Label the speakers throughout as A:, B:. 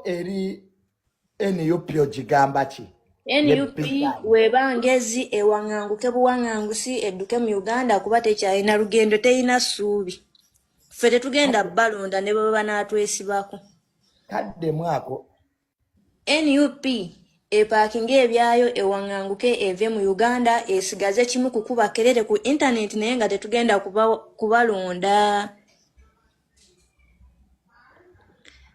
A: eri NUP ogigamba ki?
B: NUP webangezi ewanganguke buwangangusi edduke mu Uganda kuba tekyalina lugendo teyina ssuubi. Ffe tetugenda balonda ne bwe banaatwesibako.
A: Kadde mwako.
B: NUP epakinga ebyayo ewanganguke eve mu Uganda esigaze kimu kukuba kelere ku internet naye nga tetugenda kubalonda.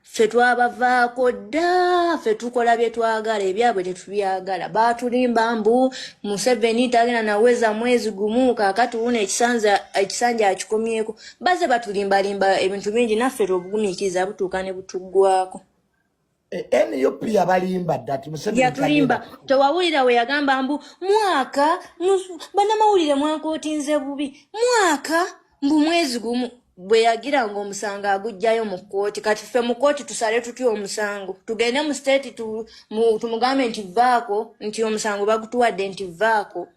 B: Ffe twabavaako dda, ffe tukola bye twagala ebyabwe tetubyagala. Baatulimba mbu Museveni tagenda naweza mwezi gumu kaakati wuno ekisanja akikomyeko. Baze batulimbalimba ebintu bingi naffe obugumiikiriza butuuka ne butuggwako.
A: NUP yabalimba ddati Museveni
B: yatulimba tewawulira we yagamba mbu mwaka bannamawulire mwakootinze bubi mwaka mbu mwezi gumu bwe yagira ng'omusango agujjayo mu kkooti kati ffe mu kkooti tusale tutya omusango tugende mu state tumugambe nti vaako nti omusango bagutuwadde nti vaako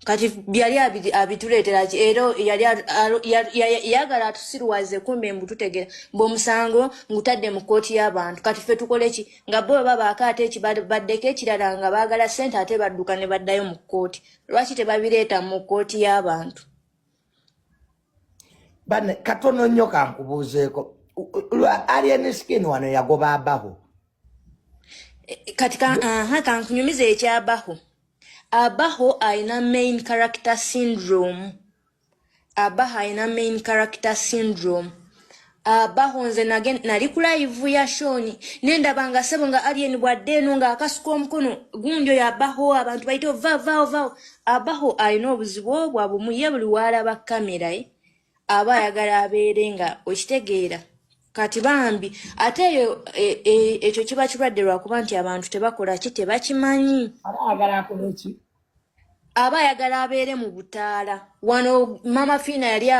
B: kati byali abituleetera era yagala atusiruwaze kumbe mbu tutegera bw'omusango ngutadde mu kkooti y'abantu kati ffe tukole ki nga bo babaako ate baddeko ekirala nga baagala ssente ate badduka ne baddayo mu kkooti lwaki tebabireeta mu kkooti y'abantu
A: bane katono nnyo kankubuuzeeko alien skin wano yagoba abaho
B: kati kankunyumiza ekyabaho abaho aina main character syndrome abaho aina main character syndrome abaho nze nali ku live ya shoni nendabanga sebo nga alien bwadde eno nga akasuka omukono gundi oyo abaho abantu bayita vao abaho aina obuzibu bwabumu ye buli waalaba kamera aba ayagala abeere nga okitegeera kati bambi ate eyo ekyo kiba kirwadde lwakuba nti abantu tebakola ki tebakimanyi aba ayagala abeere mu butaala wano mama Fiina yali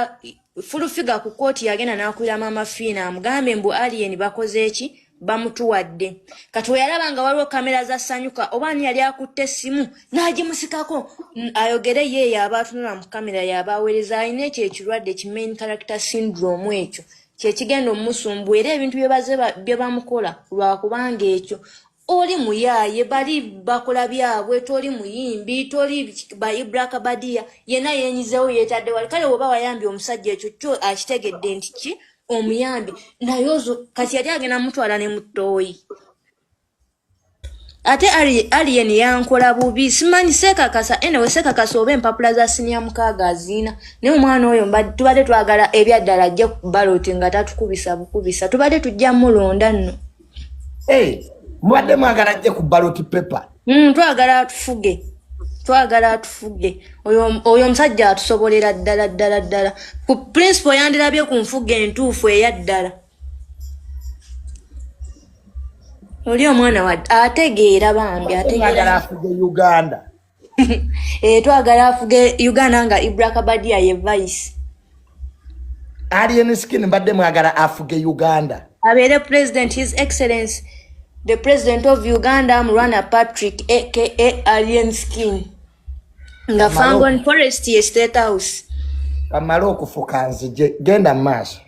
B: fulufiga ku kkooti yagenda n'akulira mama Fiina amugambe mbu alien bakoze eki bamutuwadde kati weyalaba nga waliwo kamera za ssanyuka oba ani yali akutte essimu n'agimusikako ayogere yeeyo aba atunula mu kamera y'abaweereza alina ekyo ekirwadde ki main character syndrome ekyo kyekigenda omusumbu era ebintu bye bamukola lwakubanga ekyo oli muyaaye bali bakola byabwe toli muyimbi toli Black Badia yena yenyizeewo yeetadde wali kale oba wayambye omusajja ekyo kyo akitegedde nti ki omuyambi nayozo kati yali agenda mutwala ne muttooyi ate alien yankola bubi simanyi sekakasa enewe sekakasa oba empapula za siniya mukaaga azina naye omwana oyo tubadde twagala ebyaddala ajja baloti nga tatukubisa bukubisa tubadde tujja mulonda nno
A: mubadde mwagala ajje ku ballot paper
B: twagala atufuge oyo omusajja atusobolera ddala ku principal yandirabye ku nfuge entuufu eyaddala oli omwana wa ategeera bambi
A: ategeera afuge Uganda
B: twagala afuge Uganda nga Black Badia ye vice
A: alien skin mbadde mwagala afuge Uganda
B: abeere president his excellence the president of Uganda Murwana Patrick aka alien skin nga Fangon Forest State House
A: kamala okufuka nzije genda maaso